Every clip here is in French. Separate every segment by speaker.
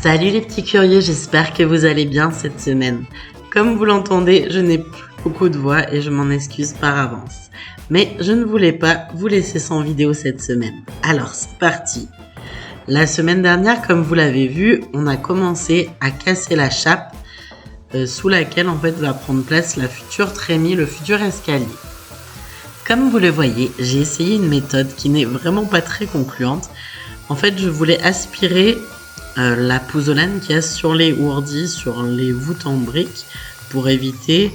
Speaker 1: Salut les petits curieux, j'espère que vous allez bien cette semaine. Comme vous l'entendez, je n'ai plus beaucoup de voix et je m'en excuse par avance. Mais je ne voulais pas vous laisser sans vidéo cette semaine. Alors c'est parti. La semaine dernière, comme vous l'avez vu, on a commencé à casser la chape sous laquelle en fait va prendre place la future trémie, le futur escalier. Comme vous le voyez, j'ai essayé une méthode qui n'est vraiment pas très concluante. En fait, je voulais aspirer la pouzzolane qu'il y a sur les ourdis, sur les voûtes en briques, pour éviter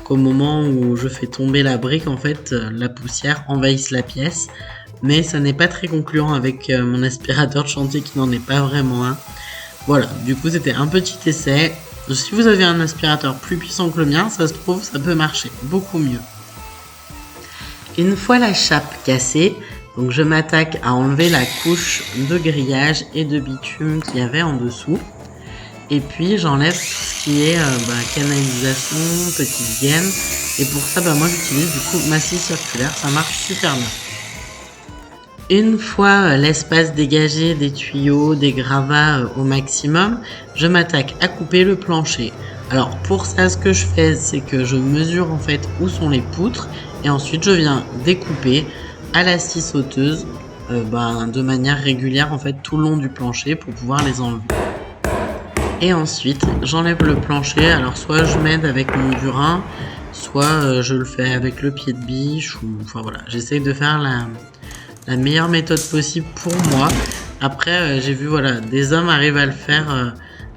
Speaker 1: qu'au moment où je fais tomber la brique, en fait, la poussière envahisse la pièce. Mais ça n'est pas très concluant avec mon aspirateur de chantier qui n'en est pas vraiment un. Voilà, du coup c'était un petit essai. Si vous avez un aspirateur plus puissant que le mien, ça se trouve, ça peut marcher beaucoup mieux. Une fois la chape cassée, donc je m'attaque à enlever la couche de grillage et de bitume qu'il y avait en dessous. Et puis j'enlève tout ce qui est canalisation, petite gaine. Et pour ça, moi j'utilise du coup ma scie circulaire, ça marche super bien. Une fois l'espace dégagé des tuyaux, des gravats au maximum, je m'attaque à couper le plancher. Alors pour ça, ce que je fais, c'est que je mesure en fait où sont les poutres et ensuite je viens découper à la scie sauteuse de manière régulière en fait tout le long du plancher pour pouvoir les enlever. Et ensuite, j'enlève le plancher. Alors soit je m'aide avec mon burin, soit je le fais avec le pied de biche. Enfin voilà, j'essaye de faire la meilleure méthode possible pour moi. Après, j'ai vu des hommes arrivent à le faire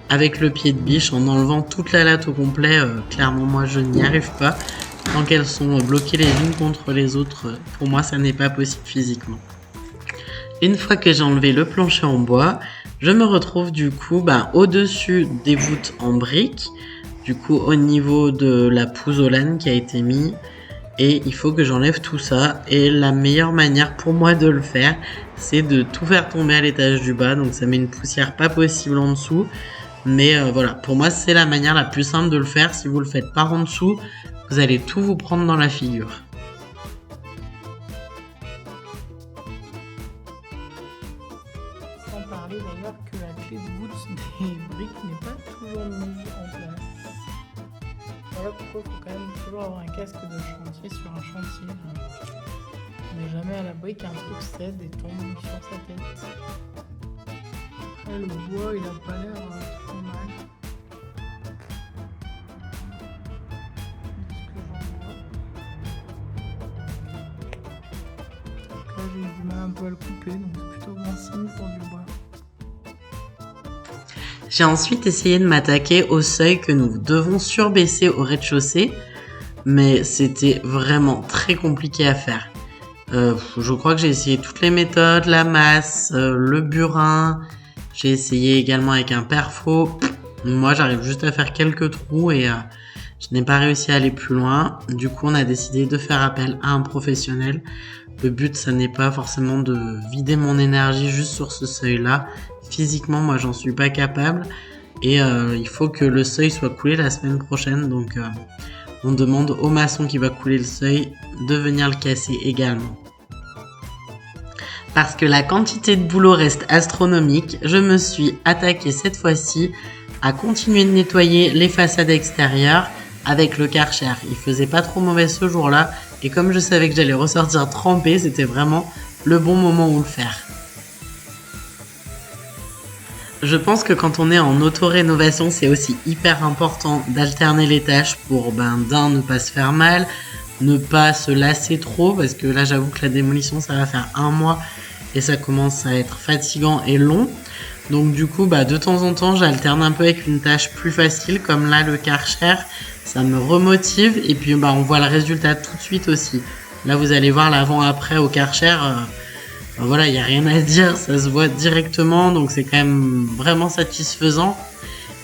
Speaker 1: avec le pied de biche en enlevant toute la latte au complet. Clairement, moi, je n'y arrive pas. Tant qu'elles sont bloquées les unes contre les autres, pour moi, ça n'est pas possible physiquement. Une fois que j'ai enlevé le plancher en bois, je me retrouve du coup au-dessus des voûtes en briques, du coup au niveau de la pouzzolane qui a été mise. Et il faut que j'enlève tout ça. Et la meilleure manière pour moi de le faire, c'est de tout faire tomber à l'étage du bas. Donc ça met une poussière pas possible en dessous. Mais voilà, pour moi c'est la manière la plus simple de le faire. Si vous le faites par en dessous, vous allez tout vous prendre dans la figure.
Speaker 2: Sans parler d'ailleurs que la clé de voûte des briques n'est pas toujours mise en place. Voilà pourquoi il faut quand même toujours avoir un casque de chantier sur un chantier. On n'est jamais à l'abri qu'un truc cède et tombe sur sa tête. Après, le bois, il a pas l'air trop mal. De ce que j'en vois. Donc là, j'ai eu du mal un peu à le couper, donc c'est plutôt bon signe pour du bois.
Speaker 1: J'ai ensuite essayé de m'attaquer au seuil que nous devons surbaisser au rez-de-chaussée, mais c'était vraiment très compliqué à faire. Je crois que j'ai essayé toutes les méthodes, la masse, le burin, j'ai essayé également avec un perfo. Moi j'arrive juste à faire quelques trous et je n'ai pas réussi à aller plus loin. Du coup on a décidé de faire appel à un professionnel. Le but ça n'est pas forcément de vider mon énergie juste sur ce seuil là. Physiquement, moi, j'en suis pas capable et il faut que le seuil soit coulé la semaine prochaine. Donc, on demande au maçon qui va couler le seuil de venir le casser également. Parce que la quantité de boulot reste astronomique, je me suis attaquée cette fois-ci à continuer de nettoyer les façades extérieures avec le Karcher. Il faisait pas trop mauvais ce jour-là et comme je savais que j'allais ressortir trempée, c'était vraiment le bon moment où le faire. Je pense que quand on est en auto-rénovation, c'est aussi hyper important d'alterner les tâches pour ne pas se faire mal, ne pas se lasser trop, parce que là j'avoue que la démolition ça va faire 1 mois et ça commence à être fatigant et long. Donc du coup de temps en temps j'alterne un peu avec une tâche plus facile, comme là le Karcher, ça me remotive et puis on voit le résultat tout de suite aussi. Là vous allez voir l'avant-après au Karcher. Voilà, il n'y a rien à dire, ça se voit directement, donc c'est quand même vraiment satisfaisant.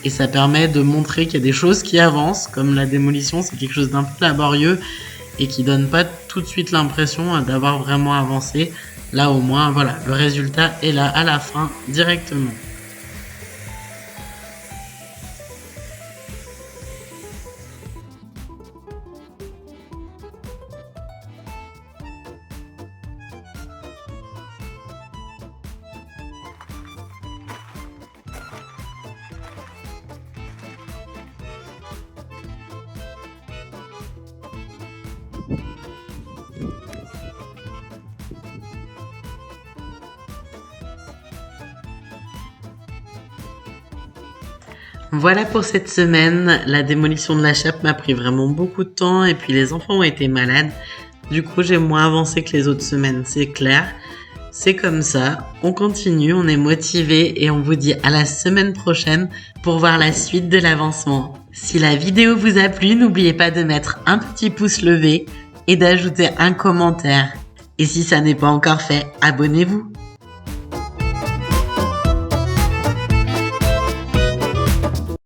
Speaker 1: Et ça permet de montrer qu'il y a des choses qui avancent, comme la démolition, c'est quelque chose d'un peu laborieux et qui donne pas tout de suite l'impression d'avoir vraiment avancé. Là au moins, le résultat est là à la fin directement. Voilà pour cette semaine. La démolition de la chape m'a pris vraiment beaucoup de temps et puis les enfants ont été malades. Du coup, j'ai moins avancé que les autres semaines, c'est clair. C'est comme ça, on continue, on est motivé et on vous dit à la semaine prochaine pour voir la suite de l'avancement. Si la vidéo vous a plu, n'oubliez pas de mettre un petit pouce levé et d'ajouter un commentaire. Et si ça n'est pas encore fait, abonnez-vous.